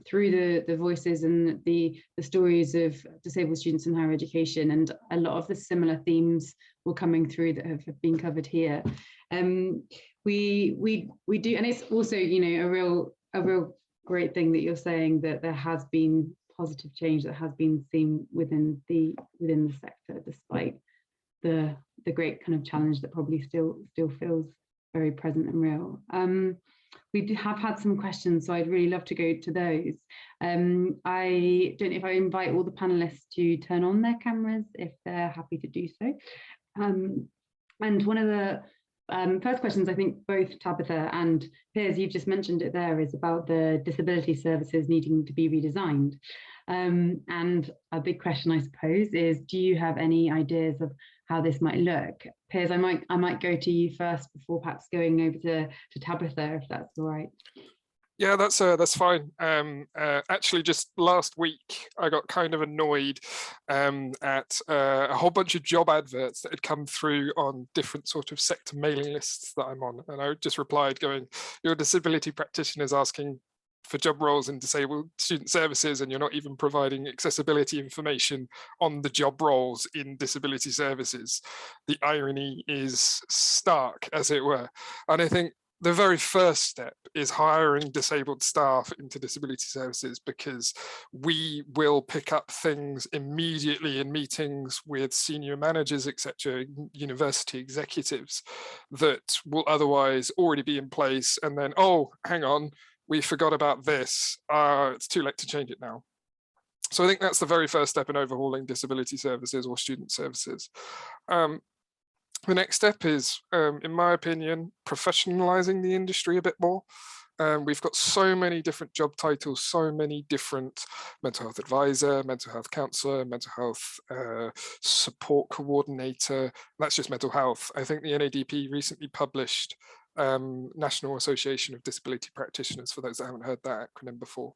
through the voices and the stories of disabled students in higher education, and a lot of the similar themes were coming through that have been covered here. We do, and it's also a real great thing that you're saying, that there has been positive change that has been seen within the sector, despite the great kind of challenge that probably still feels very present and real. We have had some questions, so I'd really love to go to those. I don't know if I invite all the panelists to turn on their cameras if they're happy to do so. And one of the first questions, I think both Tabitha and Piers, you've just mentioned it there, is about the disability services needing to be redesigned. And a big question, I suppose, is, do you have any ideas of how this might look? Piers, I might go to you first before perhaps going over to Tabitha, if that's all right. Yeah, that's fine. Actually, just last week, I got kind of annoyed at a whole bunch of job adverts that had come through on different sort of sector mailing lists that I'm on. And I just replied going, "Your disability practitioner is asking for job roles in disabled student services, and you're not even providing accessibility information on the job roles in disability services." The irony is stark, as it were. And I think the very first step is hiring disabled staff into disability services, because we will pick up things immediately in meetings with senior managers, etc., university executives, that will otherwise already be in place. And then, oh, hang on, we forgot about this. It's too late to change it now. So I think that's the very first step in overhauling disability services or student services. The next step is, in my opinion, professionalizing the industry a bit more. We've got so many different job titles, so many different mental health advisor, mental health counselor, mental health support coordinator. That's just mental health. I think the NADP recently published National Association of Disability Practitioners, for those that haven't heard that acronym before,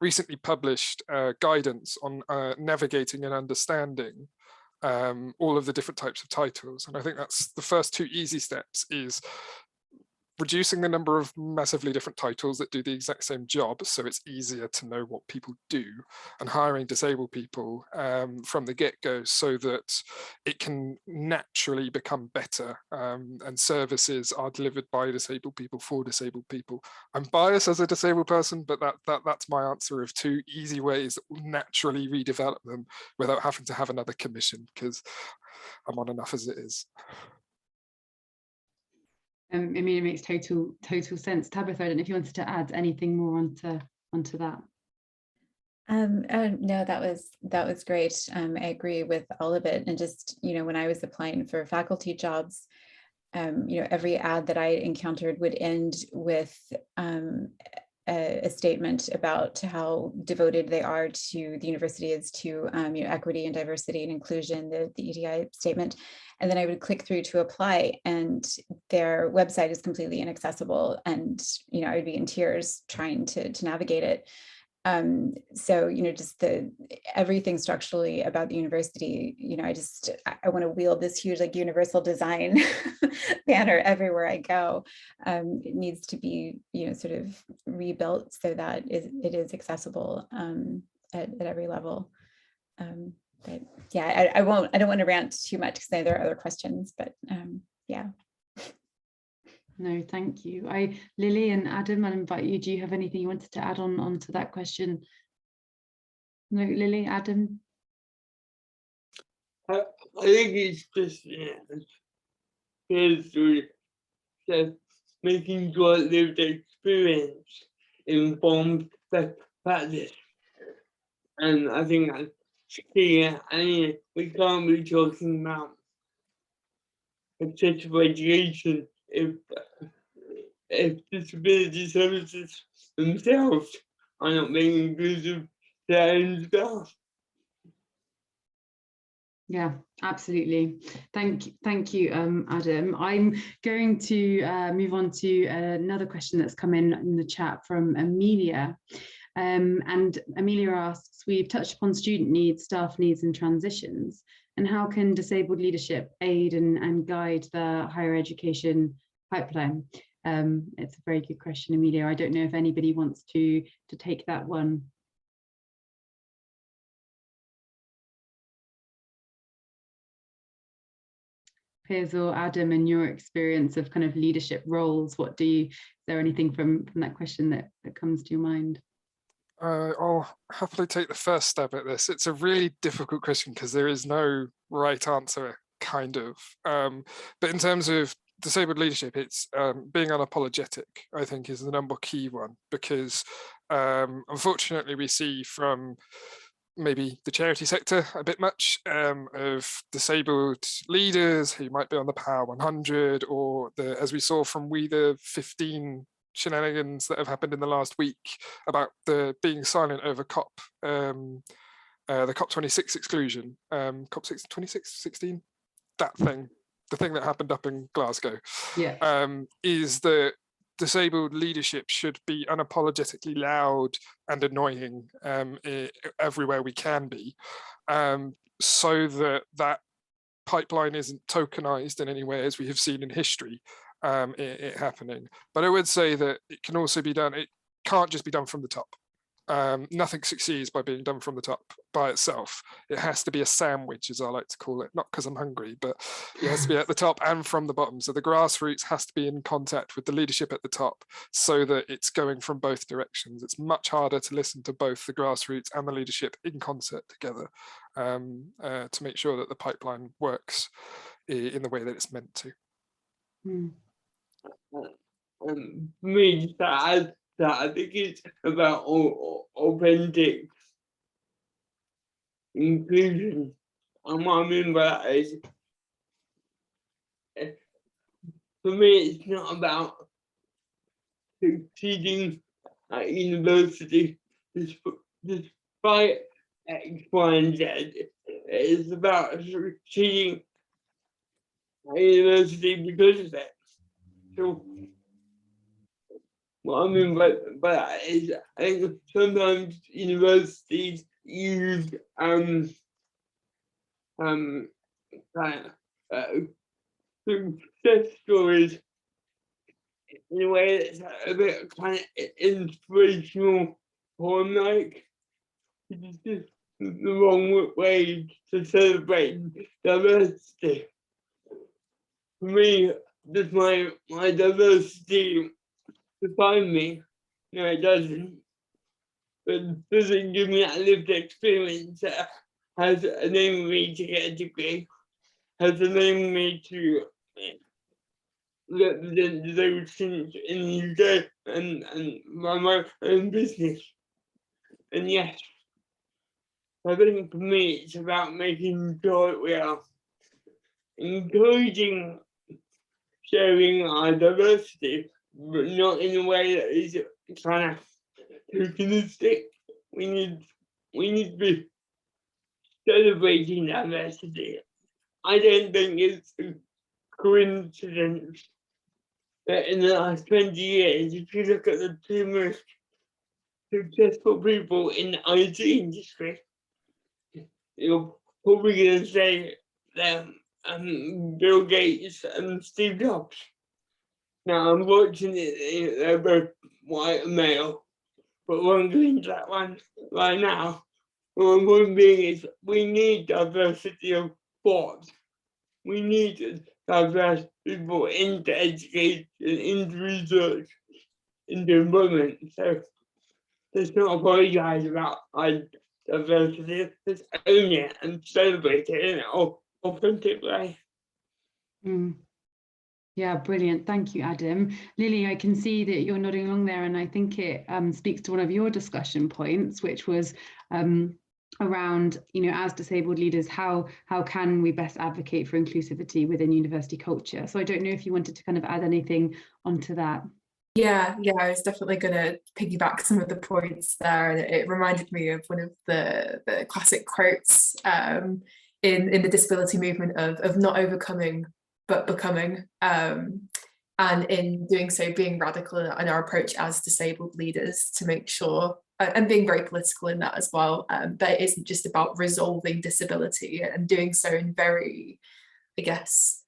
recently published guidance on navigating and understanding all of the different types of titles. And I think that's the first two easy steps, is reducing the number of massively different titles that do the exact same job, so it's easier to know what people do, and hiring disabled people from the get-go so that it can naturally become better, and services are delivered by disabled people for disabled people. I'm biased as a disabled person, but that's my answer of two easy ways that will naturally redevelop them without having to have another commission, because I'm on enough as it is. I mean, it makes total sense. Tabitha, I don't know if you wanted to add anything more onto that. No, that was great. I agree with all of it. And just, you know, when I was applying for faculty jobs, you know, every ad that I encountered would end with a statement about how devoted they are to the university is to you know, equity and diversity and inclusion, the EDI statement. And then I would click through to apply, and their website is completely inaccessible. And, you know, I would be in tears trying to navigate it. So, you know, just everything structurally about the university, you know, I want to wield this huge, like, universal design banner everywhere I go. It needs to be, you know, sort of rebuilt so that it is accessible at every level. But yeah, I don't want to rant too much because there are other questions, but yeah. No, thank you. Lily and Adam, I'll invite you. Do you have anything you wanted to add on to that question? No, Lily, Adam? I think it's just making sure lived experience informs best practice. And I think that's key. I mean, we can't be talking about accessible education if disability services themselves are not being inclusive to their own staff. Yeah, absolutely. Thank you, Adam. I'm going to move on to another question that's come in the chat from Amelia. And Amelia asks, we've touched upon student needs, staff needs and transitions, and how can disabled leadership aid and guide the higher education pipeline? It's a very good question, Amelia. I don't know if anybody wants to take that one. Piers or Adam, in your experience of kind of leadership roles, is there anything from that question that comes to your mind? I'll happily take the first stab at this. It's a really difficult question because there is no right answer, kind of. But in terms of disabled leadership, it's being unapologetic, I think, is the number key one, because unfortunately we see from maybe the charity sector a bit much of disabled leaders who might be on the Power 100, or as we saw from We the 15 shenanigans that have happened in the last week about the being silent over the COP26 exclusion, COP26, that thing, the thing that happened up in Glasgow, yeah. Is that disabled leadership should be unapologetically loud and annoying everywhere we can be, so that pipeline isn't tokenized in any way, as we have seen in history it happening. But I would say that it can also be done, it can't just be done from the top. Nothing succeeds by being done from the top by itself. It has to be a sandwich, as I like to call it, not because I'm hungry, but it has to be at the top and from the bottom. So the grassroots has to be in contact with the leadership at the top so that it's going from both directions. It's much harder to listen to both the grassroots and the leadership in concert together to make sure that the pipeline works in the way that it's meant to. Me, that I think it's about authentic inclusion. And what I mean by that is, for me, it's not about succeeding at university despite X, Y, and Z. It's about succeeding at university because of it. So what I mean by that is, I think sometimes universities use success stories in a way that's a bit kind of inspirational form, like it's just the wrong way to celebrate diversity. For me, just my diversity define me. No, it doesn't. But it doesn't give me that lived experience that has enabled me to get a degree, has enabled me to represent disabled students in the UK and run my own business. And yes, I think for me it's about making sure we are encouraging sharing our diversity, but not in a way that is kind of tokenistic. We need to be celebrating diversity. I don't think it's a coincidence that in the last 20 years, if you look at the two most successful people in the IT industry, you're probably going to say them, Bill Gates and Steve Jobs. Now, unfortunately, they're both white and male, but we're going into that one right now. One being is we need diversity of thought. We need diverse people into education, into research, into employment. So let's not apologize about our diversity. Let's own it and celebrate it in an authentic way. Yeah, brilliant. Thank you, Adam. Lily, I can see that you're nodding along there, and I think it speaks to one of your discussion points, which was around, as disabled leaders, how can we best advocate for inclusivity within university culture? So I don't know if you wanted to kind of add anything onto that. Yeah, I was definitely going to piggyback some of the points there, and it reminded me of one of the classic quotes in the disability movement of not overcoming but becoming, and in doing so being radical in our approach as disabled leaders to make sure, and being very political in that as well, that it isn't just about resolving disability and doing so in very, I guess,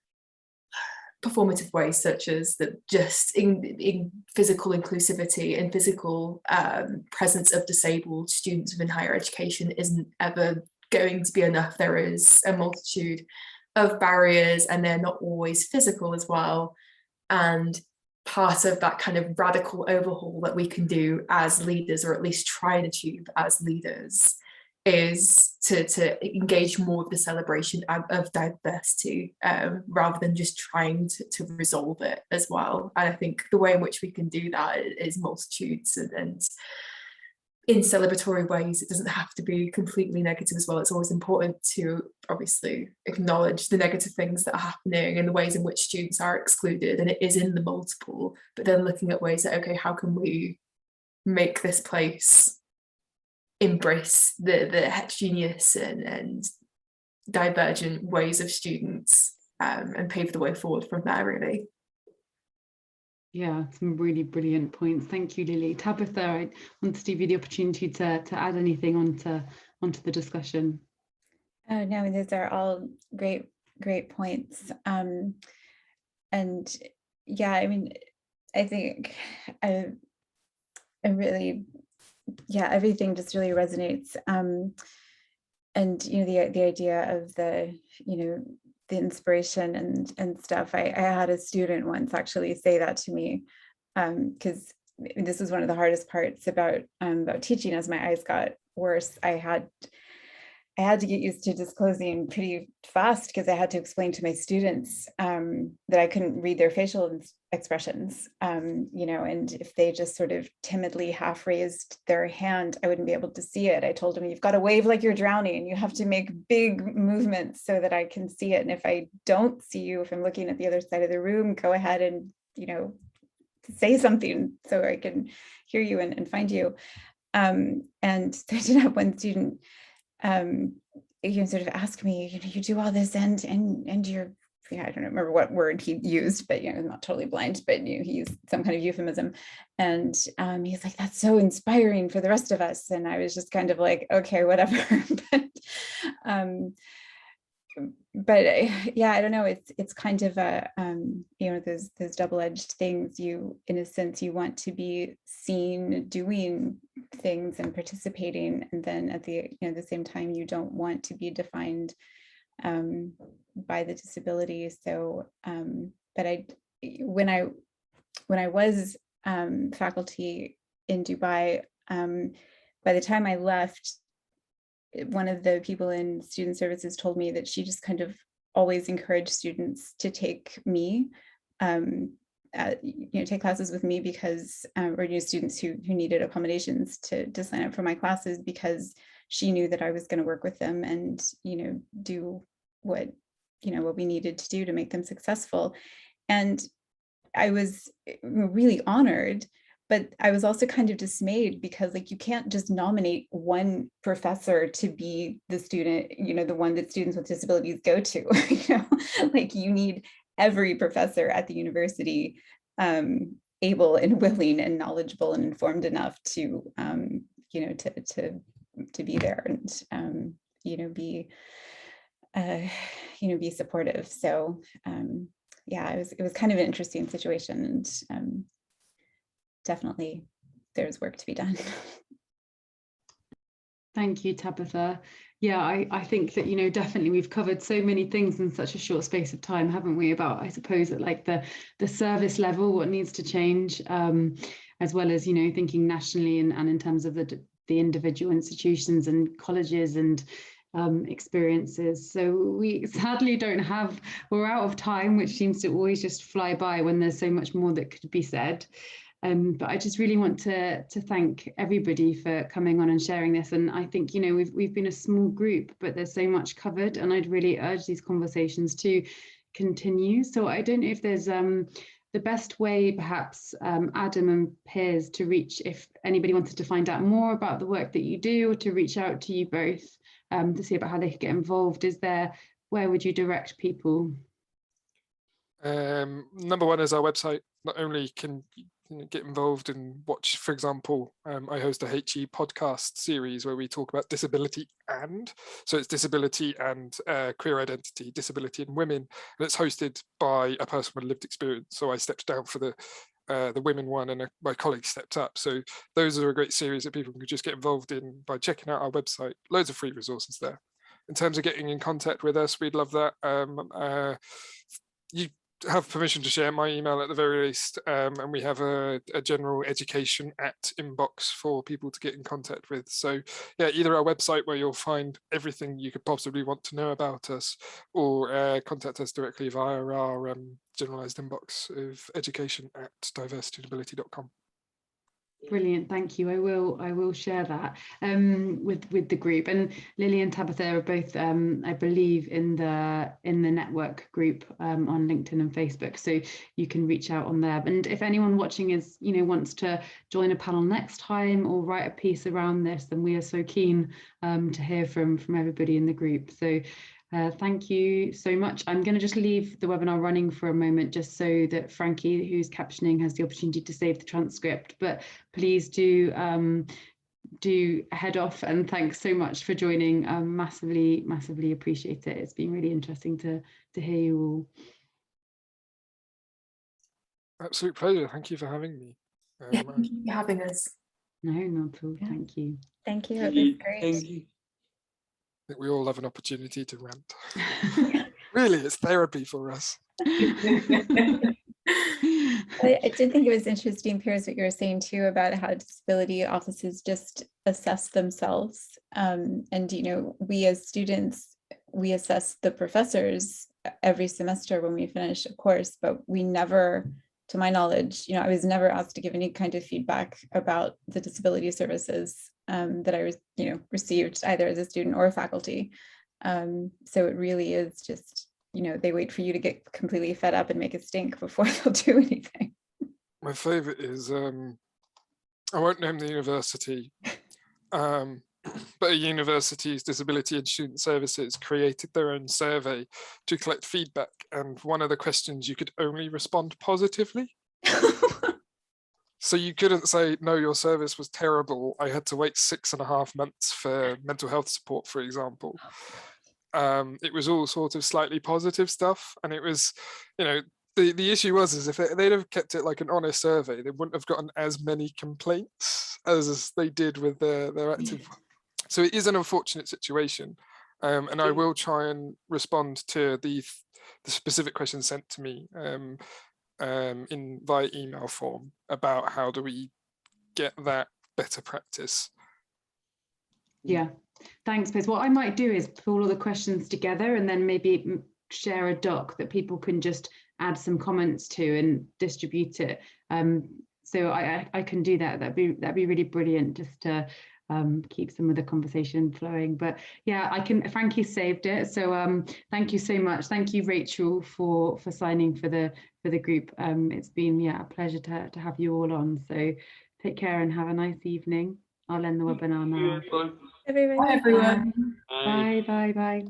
performative ways, such as that just in physical inclusivity and physical presence of disabled students within higher education isn't ever going to be enough. There is a multitude of barriers, and they're not always physical as well. And part of that kind of radical overhaul that we can do as leaders, or at least try and achieve as leaders, is to engage more with the celebration of diversity, rather than just trying to resolve it as well. And I think the way in which we can do that is multitudes and in celebratory ways. It doesn't have to be completely negative as well. It's always important to obviously acknowledge the negative things that are happening and the ways in which students are excluded, and it is in the multiple, but then looking at ways that, okay, how can we make this place embrace the heterogeneous and divergent ways of students, and pave the way forward from there, really. Yeah, some really brilliant points. Thank you, Lily. Tabitha, I want to give you the opportunity to add anything onto the discussion. Oh, no, those are all great points. And yeah, I mean, I think I really, yeah, everything just really resonates. And, the idea of the inspiration and stuff. I had a student once actually say that to me, because this was one of the hardest parts about teaching. As my eyes got worse, I had to get used to disclosing pretty fast, because I had to explain to my students that I couldn't read their facial expressions, and if they just sort of timidly half raised their hand, I wouldn't be able to see it. I told them, you've got to wave like you're drowning. You have to make big movements so that I can see it. And if I don't see you, if I'm looking at the other side of the room, go ahead and, say something so I can hear you and find you. And so I did have one student sort of ask me, you do all this and I don't remember what word he used, but I'm not totally blind, but he used some kind of euphemism. And he's like, that's so inspiring for the rest of us. And I was just kind of like, okay, whatever. But yeah, I don't know. It's kind of a those double-edged things. You, in a sense, you want to be seen doing things and participating, and then at the the same time, you don't want to be defined by the disability. So, but when I was faculty in Dubai, by the time I left, one of the people in student services told me that she just kind of always encouraged students to take me, take classes with me because, or students who needed accommodations to sign up for my classes, because she knew that I was going to work with them and, do what we needed to do to make them successful. And I was really honored, but I was also kind of dismayed because you can't just nominate one professor to be the student, the one that students with disabilities go to. You need every professor at the university able and willing and knowledgeable and informed enough to, to be there and, be supportive. So yeah, it was kind of an interesting situation, and definitely there's work to be done. Thank you, Tabitha. Yeah, I think that, definitely we've covered so many things in such a short space of time, haven't we, about, I suppose, at the service level, what needs to change, as well as, thinking nationally and in terms of the individual institutions and colleges and experiences. So we sadly we're out of time, which seems to always just fly by when there's so much more that could be said. But I just really want to thank everybody for coming on and sharing this. And I think, we've been a small group, but there's so much covered, and I'd really urge these conversations to continue. So I don't know if there's the best way, perhaps, Adam and Piers, to reach, if anybody wanted to find out more about the work that you do, or to reach out to you both to see about how they could get involved. Where would you direct people? Number one is our website. Not only can you get involved and watch, for example, I host a HE podcast series where we talk about disability, so it's disability and queer identity, disability and women, and it's hosted by a person with lived experience. So I stepped down for the women one, and my colleague stepped up. So those are a great series that people can just get involved in by checking out our website. Loads of free resources there. In terms of getting in contact with us, we'd love that. You have permission to share my email at the very least, and we have a general education inbox for people to get in contact with. So yeah, either our website, where you'll find everything you could possibly want to know about us, or contact us directly via our generalized inbox of education@diversityandability.com. Brilliant, thank you. I will share that with the group. And Lily and Tabitha are both, I believe, in the network group on LinkedIn and Facebook, so you can reach out on there. And if anyone watching is, wants to join a panel next time or write a piece around this, then we are so keen to hear from everybody in the group. So thank you so much. I'm going to just leave the webinar running for a moment, just so that Frankie, who's captioning, has the opportunity to save the transcript. But please do head off, and thanks so much for joining. Massively appreciate it. It's been really interesting to hear you all. Absolute pleasure. Thank you for having me. Thank you for having us. No, not at all. Yeah. Thank you. Thank you. It was great. Thank you. I think we all have an opportunity to rant. Really, it's therapy for us. I did think it was interesting, Piers, what you were saying too about how disability offices just assess themselves. And, we as students, we assess the professors every semester when we finish a course, but we never, to my knowledge, I was never asked to give any kind of feedback about the disability services that I received either as a student or a faculty. So it really is just, they wait for you to get completely fed up and make a stink before they'll do anything. My favorite is, I won't name the university, but a university's disability and student services created their own survey to collect feedback. And one of the questions, you could only respond positively. So you couldn't say, no, your service was terrible. I had to wait 6.5 months for mental health support, for example. It was all sort of slightly positive stuff. And it was, you know, the issue was, is if they'd have kept it like an honest survey, they wouldn't have gotten as many complaints as they did with their active. So it is an unfortunate situation. And I will try and respond to the specific questions sent to me via email form about how do we get that better practice. Yeah, thanks, Piers. What I might do is pull all the questions together and then maybe share a doc that people can just add some comments to and distribute it. So I can do that. That'd be really brilliant, just to keep some of the conversation flowing. But yeah, Frankie saved it, so thank you so much. Thank you, Rachel, for signing for the group. It's been a pleasure to have you all on. So take care and have a nice evening. I'll end the webinar now. Everyone. Bye, everyone. Bye.